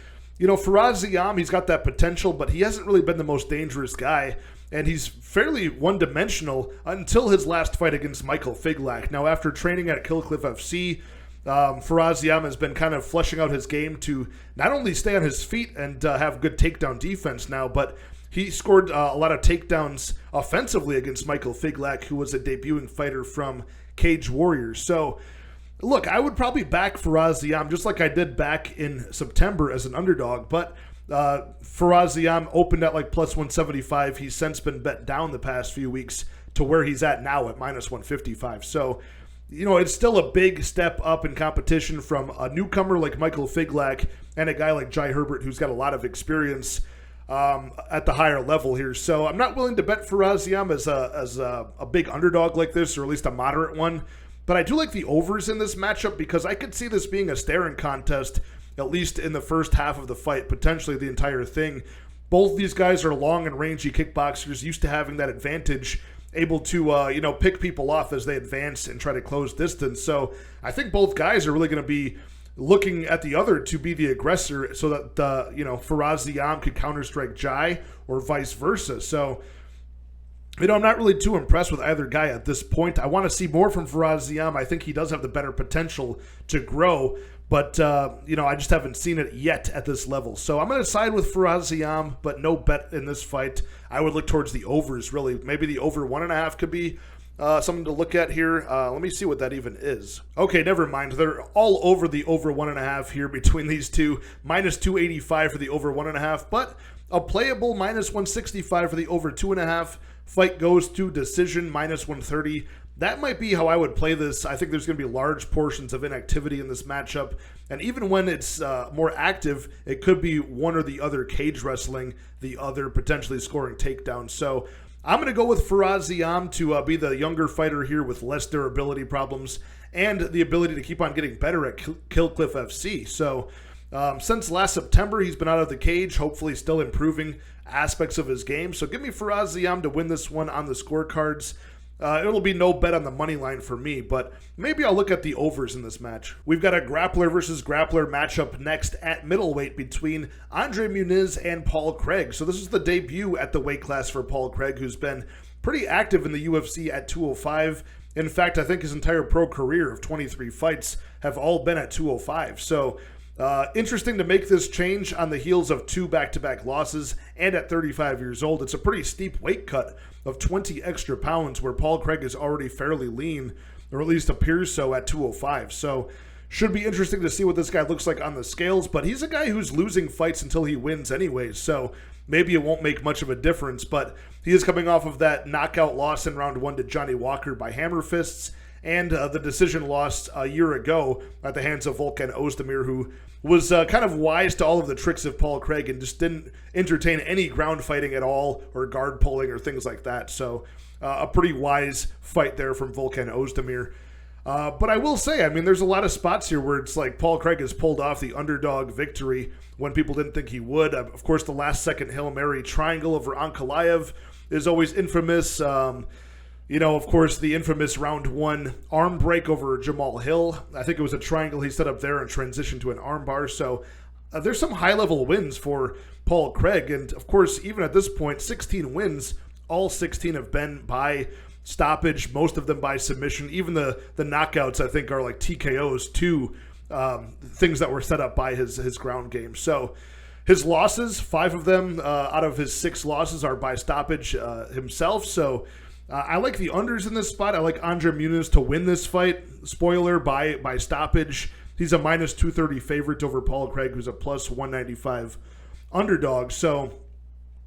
Faraz Ziam, he's got that potential, but he hasn't really been the most dangerous guy, and he's fairly one-dimensional until his last fight against Michael Figlak. Now, after training at Killcliff FC, Faraz Ziam has been kind of fleshing out his game to not only stay on his feet and have good takedown defense now, but he scored a lot of takedowns offensively against Michael Figlak, who was a debuting fighter from Cage Warriors. So, look, I would probably back Faraz Ziam just like I did back in September as an underdog, but Faraz Ziam opened at like plus 175. He's since been bet down the past few weeks to where he's at now at minus 155. So, it's still a big step up in competition from a newcomer like Michael Figlak and a guy like Jai Herbert, who's got a lot of experience at the higher level here. So I'm not willing to bet Faraz Ziam as a big underdog like this, or at least a moderate one. But I do like the overs in this matchup because I could see this being a staring contest at least in the first half of the fight, potentially the entire thing. Both these guys are long and rangy kickboxers, used to having that advantage, able to pick people off as they advance and try to close distance. So I think both guys are really going to be looking at the other to be the aggressor, so that Faraz Ziam could counterstrike Jai or vice versa. So I'm not really too impressed with either guy at this point. I want to see more from Faraz Ziam. I think he does have the better potential to grow, but I just haven't seen it yet at this level. So I'm going to side with Faraz Ziam, but no bet in this fight. I would look towards the overs, really. Maybe the over 1.5 could be something to look at here. Let me see what that even is. Okay, never mind. They're all over the over 1.5 here between these two. Minus 285 for the over 1.5, but a playable minus 165 for the over 2.5. Fight goes to decision, minus 130. That might be how I would play this. I think there's going to be large portions of inactivity in this matchup. And even when it's more active, it could be one or the other cage wrestling, the other potentially scoring takedowns. So I'm going to go with Faraz Ziam to be the younger fighter here with less durability problems and the ability to keep on getting better at Killcliff FC. So since last September, he's been out of the cage, hopefully still improving aspects of his game. So give me Faraz Ziam to win this one on the scorecards. It'll be no bet on the money line for me, but maybe I'll look at the overs in this match. We've got a grappler versus grappler matchup next at middleweight between Andre Muniz and Paul Craig. So this is the debut at the weight class for Paul Craig, who's been pretty active in the UFC at 205. In fact, I think his entire pro career of 23 fights have all been at 205. So interesting to make this change on the heels of 2 back-to-back losses, and at 35 years old. It's a pretty steep weight cut of 20 extra pounds, where Paul Craig is already fairly lean, or at least appears so at 205. So should be interesting to see what this guy looks like on the scales, but he's a guy who's losing fights until he wins anyways, so maybe it won't make much of a difference. But he is coming off of that knockout loss in round 1 to Johnny Walker by hammer fists, and the decision loss a year ago at the hands of Volkan Ozdemir, who was kind of wise to all of the tricks of Paul Craig and just didn't entertain any ground fighting at all or guard pulling or things like that. So a pretty wise fight there from Volkan Ozdemir. But I will say, I mean, there's a lot of spots here where it's like Paul Craig has pulled off the underdog victory when people didn't think he would. Of course, the last-second Hail Mary triangle over Ankalaev is always infamous. Of course, the infamous round 1 arm break over Jamal Hill. I think it was a triangle he set up there and transitioned to an arm bar. So there's some high-level wins for Paul Craig. And, of course, even at this point, 16 wins. All 16 have been by stoppage, most of them by submission. Even the knockouts, I think, are like TKOs too, things that were set up by his ground game. So his losses, 5 of them out of his 6 losses are by stoppage himself. So I like the unders in this spot. I like Andre Muniz to win this fight. Spoiler, by stoppage. He's a minus 230 favorite over Paul Craig, who's a plus 195 underdog. So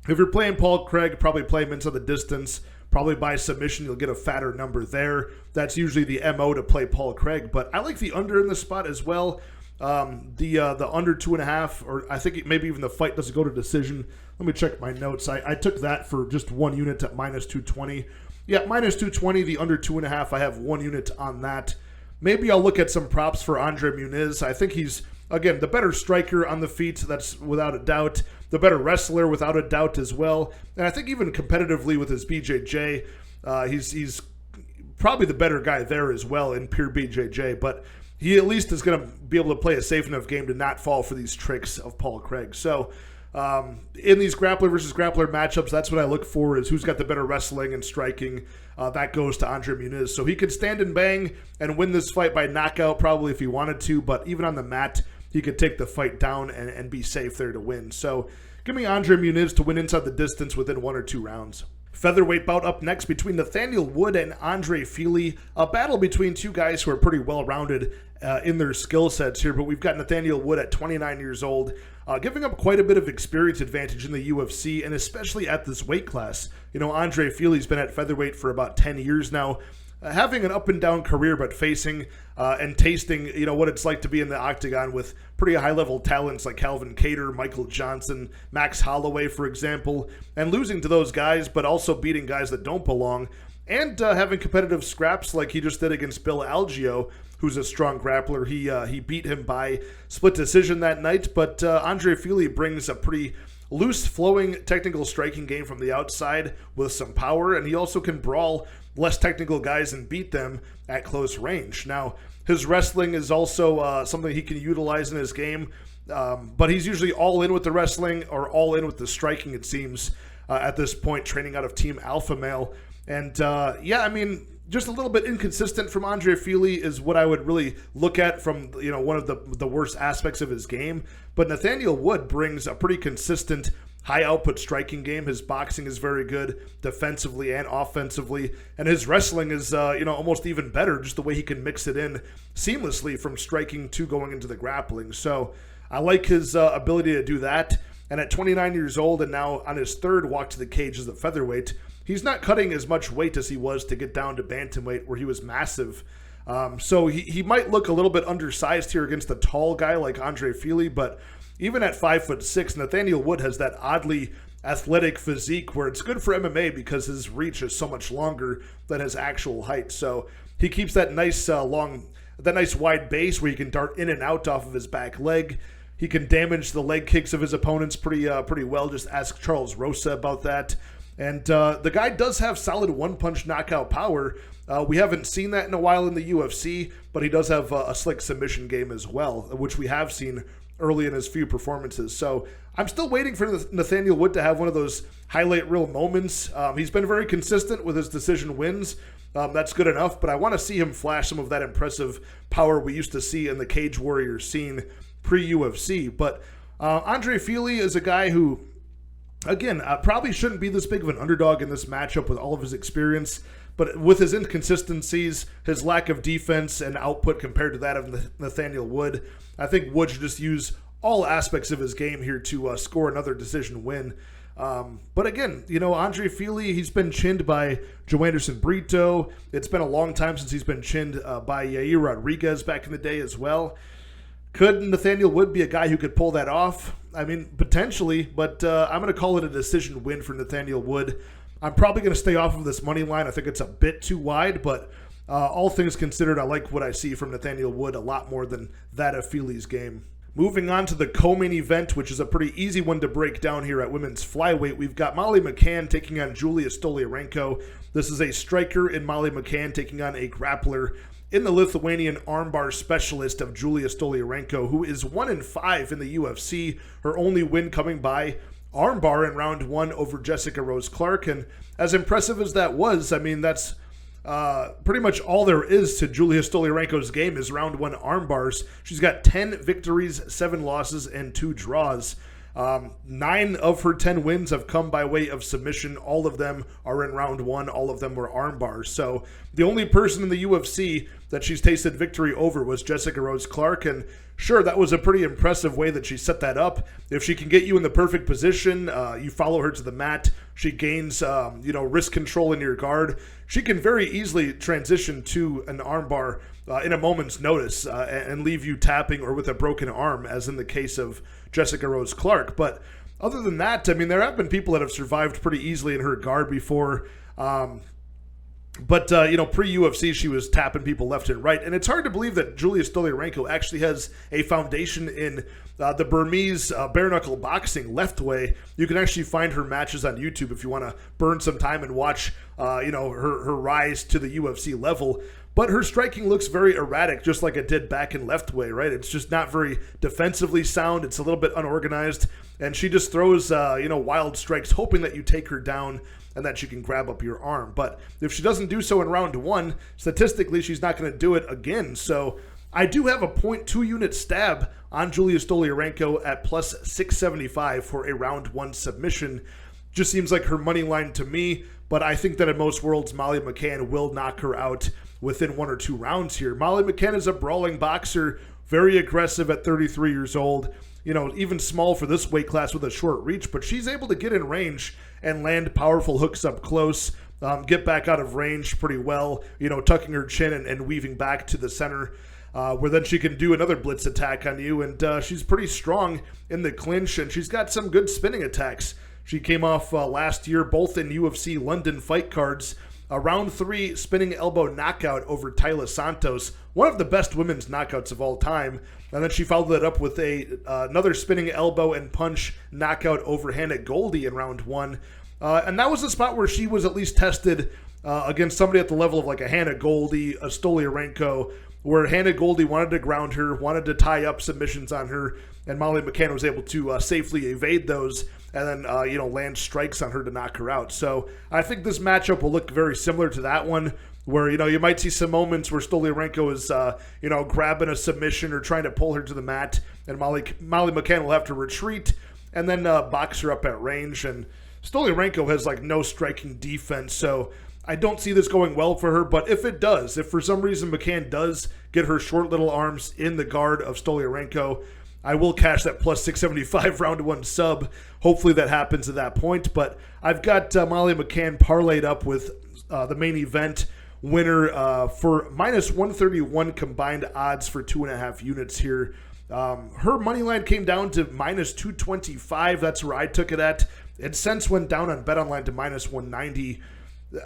if you're playing Paul Craig, probably play him into the distance. Probably by submission, you'll get a fatter number there. That's usually the MO to play Paul Craig. But I like the under in this spot as well. The under 2.5, or I think maybe even the fight doesn't go to decision. Let me check my notes. I took that for just 1 unit at minus 220. Yeah, minus 220, the under 2.5. I have 1 unit on that. Maybe I'll look at some props for Andre Muniz. I think he's, again, the better striker on the feet. That's without a doubt. The better wrestler without a doubt as well. And I think even competitively with his BJJ, he's probably the better guy there as well in pure BJJ. But he at least is going to be able to play a safe enough game to not fall for these tricks of Paul Craig. So in these grappler versus grappler matchups, that's what I look for, is who's got the better wrestling and striking. That goes to Andre Muniz. So he could stand and bang and win this fight by knockout probably if he wanted to, but even on the mat, he could take the fight down and be safe there to win. So give me Andre Muniz to win inside the distance within 1 or 2 rounds. Featherweight bout up next between Nathaniel Wood and Andre Fili. A battle between 2 guys who are pretty well-rounded in their skill sets here, but we've got Nathaniel Wood at 29 years old, giving up quite a bit of experience advantage in the UFC, and especially at this weight class. Andre Fili's been at featherweight for about 10 years now, having an up-and-down career, but facing and tasting, what it's like to be in the octagon with pretty high-level talents like Calvin Kattar, Michael Johnson, Max Holloway, for example, and losing to those guys, but also beating guys that don't belong, and having competitive scraps like he just did against Bill Algeo, who's a strong grappler. He beat him by split decision that night, but Andre Fili brings a pretty loose, flowing technical striking game from the outside with some power, and he also can brawl less technical guys and beat them at close range. Now, his wrestling is also something he can utilize in his game, but he's usually all in with the wrestling or all in with the striking, it seems, at this point, training out of Team Alpha Male. And just a little bit inconsistent from Andre Fili is what I would really look at from one of the worst aspects of his game. But Nathaniel Wood brings a pretty consistent high output striking game. His boxing is very good defensively and offensively, and his wrestling is almost even better, just the way he can mix it in seamlessly from striking to going into the grappling. So I like his ability to do that. And at 29 years old and now on his third walk to the cage as a featherweight, he's not cutting as much weight as he was to get down to bantamweight, where he was massive. So he might look a little bit undersized here against a tall guy like Andre Fili, but even at 5'6", Nathaniel Wood has that oddly athletic physique where it's good for MMA because his reach is so much longer than his actual height. So he keeps that nice nice wide base where he can dart in and out off of his back leg. He can damage the leg kicks of his opponents pretty well. Just ask Charles Rosa about that. And the guy does have solid one-punch knockout power. We haven't seen that in a while in the UFC, but he does have a slick submission game as well, which we have seen early in his few performances. So I'm still waiting for Nathaniel Wood to have one of those highlight reel moments. He's been very consistent with his decision wins. That's good enough, but I want to see him flash some of that impressive power we used to see in the Cage Warrior scene pre-UFC. But Andre Fili is a guy who, again, probably shouldn't be this big of an underdog in this matchup with all of his experience, but with his inconsistencies, his lack of defense and output compared to that of Nathaniel Wood, I think Wood should just use all aspects of his game here to score another decision win. But again, Andre Fili, he's been chinned by Joanderson Brito. It's been a long time since he's been chinned by Yair Rodriguez back in the day as well. Could Nathaniel Wood be a guy who could pull that off? I mean, potentially, but I'm going to call it a decision win for Nathaniel Wood. I'm probably going to stay off of this money line. I think it's a bit too wide, but all things considered, I like what I see from Nathaniel Wood a lot more than that of Fili's game. Moving on to the co-main event, which is a pretty easy one to break down here at women's flyweight, we've got Molly McCann taking on Julia Stoliarenko. This is a striker in Molly McCann taking on a grappler in the Lithuanian armbar specialist of Julia Stoliarenko, who is 1-5 in the UFC, her only win coming by armbar in round one over Jessica Rose Clark. And as impressive as that was, I mean, that's pretty much all there is to Julia Stoliarenko's game is round one armbars. She's got 10 victories, 7 losses, and 2 draws. 9 of her 10 wins have come by way of submission. All of them are in round one. All of them were arm bars. So the only person in the UFC that she's tasted victory over was Jessica Rose Clark. And sure, that was a pretty impressive way that she set that up. If she can get you in the perfect position, you follow her to the mat, she gains wrist control in your guard. She can very easily transition to an armbar in a moment's notice and leave you tapping or with a broken arm, as in the case of Jessica Rose Clark. But other than that, I mean, there have been people that have survived pretty easily in her guard before. But pre-UFC, she was tapping people left and right. And it's hard to believe that Julia Stoliarenko actually has a foundation in the Burmese bare-knuckle boxing left way. You can actually find her matches on YouTube if you want to burn some time and watch her rise to the UFC level. But her striking looks very erratic, just like it did back in left way, right? It's just not very defensively sound. It's a little bit unorganized. And she just throws, wild strikes, hoping that you take her down and that she can grab up your arm. But if she doesn't do so in round one, statistically, she's not going to do it again. So I do have a 0.2 unit stab on Julia Stoliarenko at plus 675 for a round one submission. Just seems like her money line to me, but I think that in most worlds, Molly McCann will knock her out within 1 or 2 rounds here. Molly McCann is a brawling boxer, very aggressive at 33 years old. Even small for this weight class with a short reach, but she's able to get in range and land powerful hooks up close, get back out of range pretty well, tucking her chin and weaving back to the center, where then she can do another blitz attack on you. And she's pretty strong in the clinch, and she's got some good spinning attacks. She came off last year both in UFC London fight cards A round 3 spinning elbow knockout over Tayla Santos, one of the best women's knockouts of all time. And then she followed that up with another spinning elbow and punch knockout over Hannah Goldie in round 1. And that was a spot where she was at least tested against somebody at the level of like a Hannah Goldie, a Stoliarenko, where Hannah Goldie wanted to ground her, wanted to tie up submissions on her, and Molly McCann was able to safely evade those and then land strikes on her to knock her out. So I think this matchup will look very similar to that one, where you might see some moments where Stoliarenko is grabbing a submission or trying to pull her to the mat, and Molly McCann will have to retreat and then box her up at range. And Stoliarenko has like no striking defense, so I don't see this going well for her. But if it does, if for some reason McCann does get her short little arms in the guard of Stoliarenko, I will cash that plus 675 round 1 sub. Hopefully that happens at that point. But I've got Molly McCann parlayed up with the main event winner for minus 131 combined odds for 2.5 units here. Her money line came down to minus 225. That's where I took it at. It since went down on betonline to minus 190.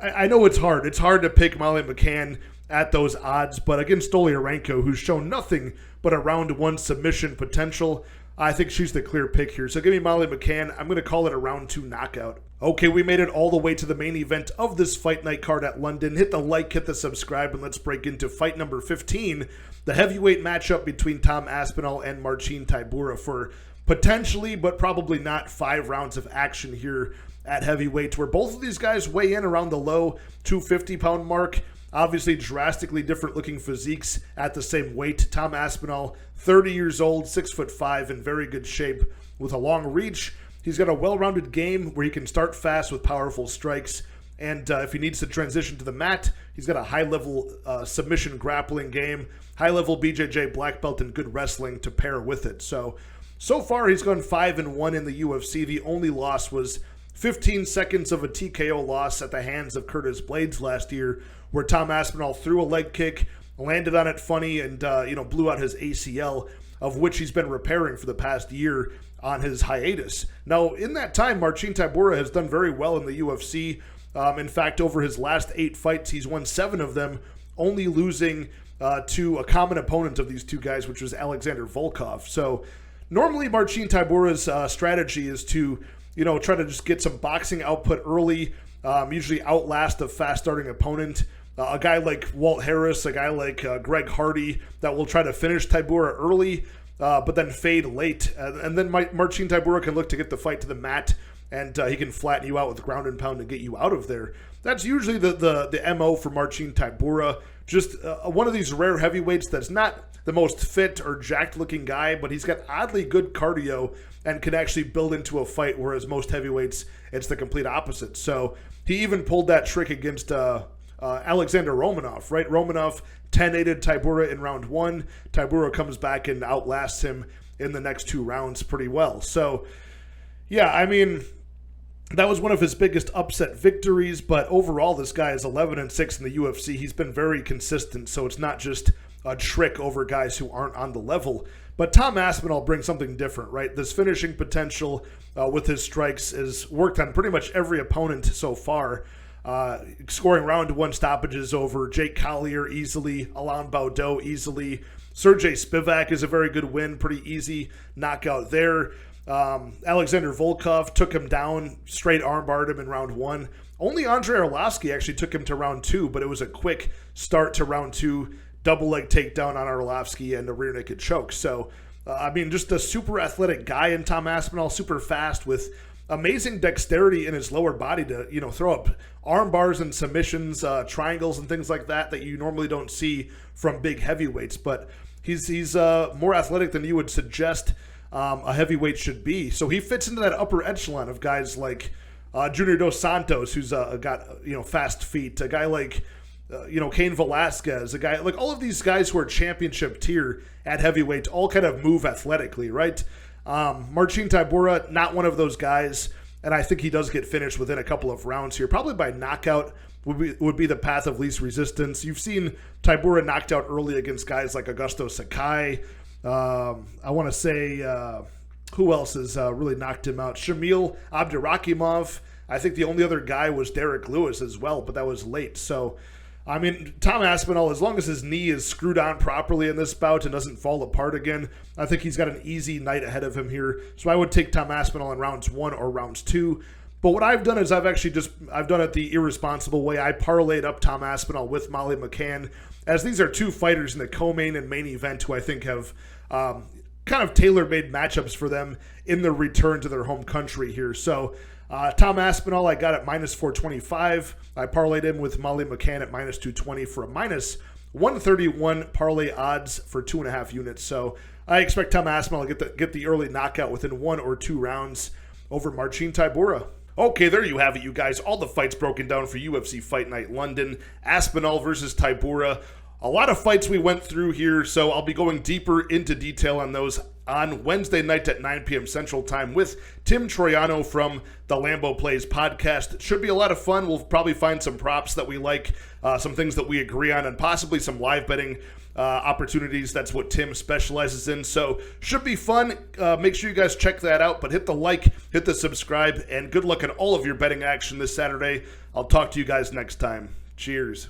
I know it's hard. It's hard to pick Molly McCann at those odds, but against Stoliarenko, who's shown nothing but a round 1 submission potential, I think she's the clear pick here. So give me Molly McCann. I'm going to call it a round 2 knockout. Okay, we made it all the way to the main event of this fight night card at London. Hit the like, hit the subscribe, and let's break into fight number 15, the heavyweight matchup between Tom Aspinall and Marcin Tybura for potentially, but probably not, 5 rounds of action here at heavyweight, where both of these guys weigh in around the low 250-pound mark. Obviously, drastically different looking physiques at the same weight. Tom Aspinall, 30 years old, 6'5", in very good shape with a long reach. He's got a well-rounded game where he can start fast with powerful strikes. And if he needs to transition to the mat, he's got a high-level submission grappling game, high-level BJJ black belt, and good wrestling to pair with it. So far he's gone 5-1 in the UFC. The only loss was 15 seconds of a TKO loss at the hands of Curtis Blades last year, where Tom Aspinall threw a leg kick, landed on it funny, and blew out his ACL, of which he's been repairing for the past year on his hiatus. Now, in that time, Marcin Tybura has done very well in the UFC. In fact, over his last 8 fights, he's won 7 of them, only losing to a common opponent of these two guys, which was Alexander Volkov. So normally Marcin Tybura's strategy is to try to just get some boxing output early, usually outlast a fast-starting opponent. A guy like Walt Harris, a guy like Greg Hardy, that will try to finish Tybura early, but then fade late. And then Marcin Tybura can look to get the fight to the mat, and he can flatten you out with ground and pound to get you out of there. That's usually the MO for Marcin Tybura. Just one of these rare heavyweights that's not the most fit or jacked-looking guy, but he's got oddly good cardio and can actually build into a fight, whereas most heavyweights, it's the complete opposite. So he even pulled that trick against Alexander Romanov, right? Romanov 10-8'd Tybura in round 1. Tybura comes back and outlasts him in the next 2 rounds pretty well. So, yeah, I mean, that was one of his biggest upset victories, but overall this guy is 11-6 in the UFC. He's been very consistent, so it's not just a trick over guys who aren't on the level. But Tom Aspinall brings something different, right? This finishing potential with his strikes is worked on pretty much every opponent so far. Scoring round 1 stoppages over Jake Collier easily, Alain Baudot easily. Sergey Spivak is a very good win, pretty easy knockout there. Alexander Volkov took him down, straight armbarred him in round 1. Only Andrei Arlovsky actually took him to round 2, but it was a quick start to round 2. Double leg takedown on Arlovsky and a rear naked choke. So, just a super athletic guy in Tom Aspinall, super fast with amazing dexterity in his lower body to, throw up arm bars and submissions, triangles and things like that you normally don't see from big heavyweights. But he's more athletic than you would suggest a heavyweight should be. So he fits into that upper echelon of guys like Junior Dos Santos, who's got fast feet. A guy like Cain Velasquez, a guy like all of these guys who are championship tier at heavyweight, all kind of move athletically, right? Marcin Tybura, not one of those guys, and I think he does get finished within a couple of rounds here. Probably by knockout would be the path of least resistance. You've seen Tybura knocked out early against guys like Augusto Sakai. I want to say, who else has really knocked him out? Shamil Abdurakhimov. I think the only other guy was Derek Lewis as well, but that was late. So, I mean, Tom Aspinall, as long as his knee is screwed on properly in this bout and doesn't fall apart again, I think he's got an easy night ahead of him here. So I would take Tom Aspinall in rounds 1 or rounds 2. But what I've done is I've done it the irresponsible way. I parlayed up Tom Aspinall with Molly McCann, as these are two fighters in the co-main and main event who I think have kind of tailor-made matchups for them in the return to their home country here. So Tom Aspinall, I got at minus 425. I parlayed him with Molly McCann at minus 220 for a minus 131 parlay odds for 2.5 units. So I expect Tom Aspinall to get the early knockout within 1 or 2 rounds over Marcin Tybura. Okay, there you have it, you guys. All the fights broken down for UFC Fight Night London. Aspinall versus Tybura. A lot of fights we went through here, so I'll be going deeper into detail on those on Wednesday night at 9 p.m. Central Time with Tim Troiano from the Lambo Plays podcast. It should be a lot of fun. We'll probably find some props that we like, some things that we agree on, and possibly some live betting opportunities. That's what Tim specializes in, so should be fun. Make sure you guys check that out, but hit the like, hit the subscribe, and good luck on all of your betting action this Saturday. I'll talk to you guys next time. Cheers.